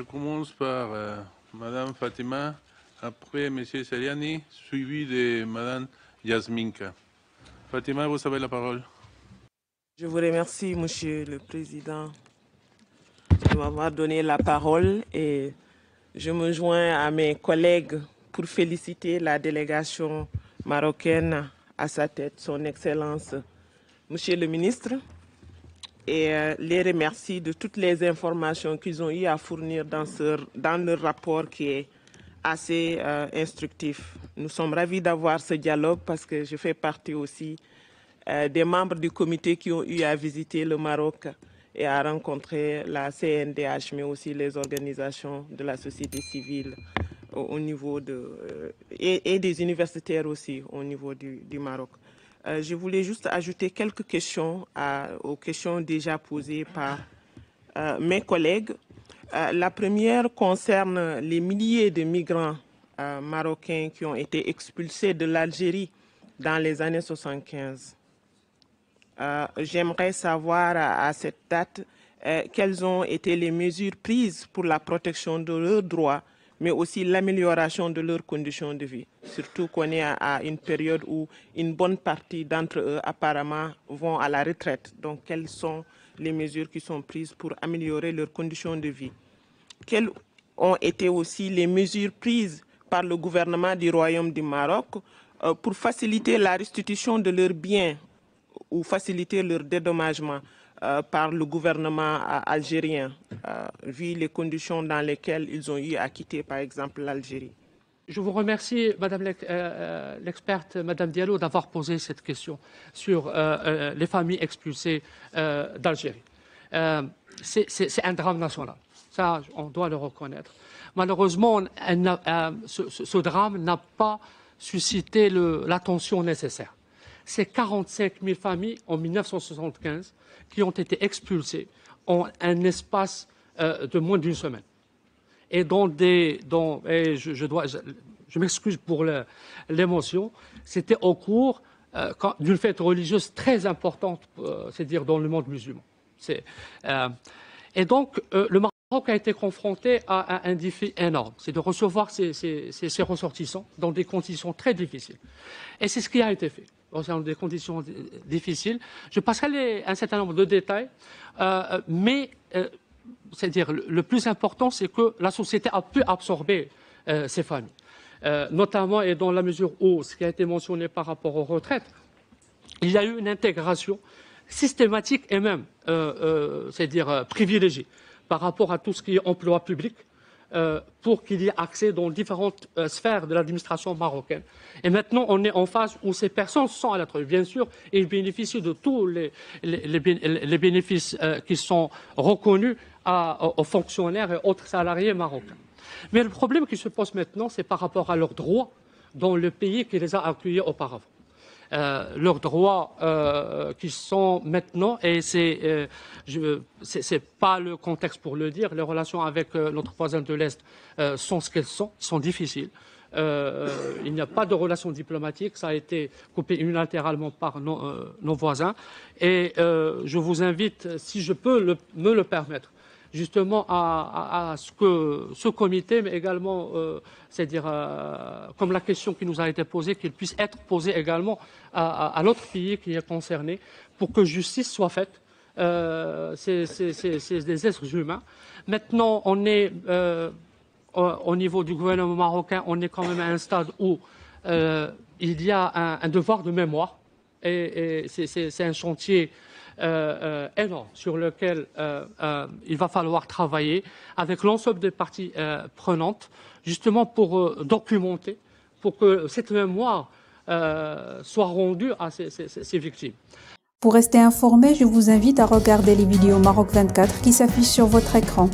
Je commence par Madame Fatima, après Monsieur Seriani, suivi de Madame Yasminka. Fatima, vous avez la parole. Je vous remercie, Monsieur le Président, de m'avoir donné la parole et je me joins à mes collègues pour féliciter la délégation marocaine à sa tête, son Excellence, Monsieur le Ministre, et les remercie de toutes les informations qu'ils ont eu à fournir dans leur rapport qui est assez instructif. Nous sommes ravis d'avoir ce dialogue parce que je fais partie aussi des membres du comité qui ont eu à visiter le Maroc et à rencontrer la CNDH, mais aussi les organisations de la société civile au niveau et des universitaires aussi au niveau du Maroc. Je voulais juste ajouter quelques questions aux questions déjà posées par mes collègues. La première concerne les milliers de migrants marocains qui ont été expulsés de l'Algérie dans les années 75. J'aimerais savoir à cette date quelles ont été les mesures prises pour la protection de leurs droits, mais aussi l'amélioration de leurs conditions de vie. Surtout qu'on est à une période où une bonne partie d'entre eux apparemment vont à la retraite. Donc quelles sont les mesures qui sont prises pour améliorer leurs conditions de vie? Quelles ont été aussi les mesures prises par le gouvernement du Royaume du Maroc pour faciliter la restitution de leurs biens ou faciliter leur dédommagement par le gouvernement algérien, vu les conditions dans lesquelles ils ont eu à quitter, par exemple, l'Algérie? Je vous remercie, Madame l'experte, Madame Diallo, d'avoir posé cette question sur les familles expulsées d'Algérie. C'est un drame national, ça on doit le reconnaître. Malheureusement, ce drame n'a pas suscité l'attention nécessaire. C'est 45 000 familles en 1975 qui ont été expulsées en un espace de moins d'une semaine. Et je m'excuse pour l'émotion, c'était au cours d'une fête religieuse très importante, c'est-à-dire dans le monde musulman. Et donc, le Maroc a été confronté à un défi énorme, c'est de recevoir ces ressortissants dans des conditions très difficiles. Et c'est ce qui a été fait. Dans des conditions difficiles. Je passerai un certain nombre de détails, mais c'est-à-dire le plus important, c'est que la société a pu absorber ces familles, notamment et dans la mesure où, ce qui a été mentionné par rapport aux retraites, il y a eu une intégration systématique et même, c'est-à-dire privilégiée par rapport à tout ce qui est emploi public, pour qu'il y ait accès dans différentes sphères de l'administration marocaine. Et maintenant, on est en phase où ces personnes sont à la traite. Bien sûr, ils bénéficient de tous les bénéfices qui sont reconnus aux fonctionnaires et autres salariés marocains. Mais le problème qui se pose maintenant, c'est par rapport à leurs droits dans le pays qui les a accueillis auparavant. Leurs droits qui sont maintenant, et c'est pas le contexte pour le dire, les relations avec notre voisin de l'Est sont ce qu'elles sont difficiles. Il n'y a pas de relations diplomatiques, ça a été coupé unilatéralement par nos voisins. Et je vous invite, si je peux me le permettre, justement à ce que ce comité, mais également, c'est-à-dire comme la question qui nous a été posée, qu'il puisse être posé également à l'autre pays qui est concerné, pour que justice soit faite. C'est des êtres humains. Maintenant, on est au niveau du gouvernement marocain, on est quand même à un stade où il y a un devoir de mémoire, et c'est un chantier énorme sur lequel il va falloir travailler avec l'ensemble des parties prenantes, justement pour documenter, pour que cette mémoire soit rendue à ces victimes. Pour rester informé, je vous invite à regarder les vidéos Maroc 24 qui s'affichent sur votre écran.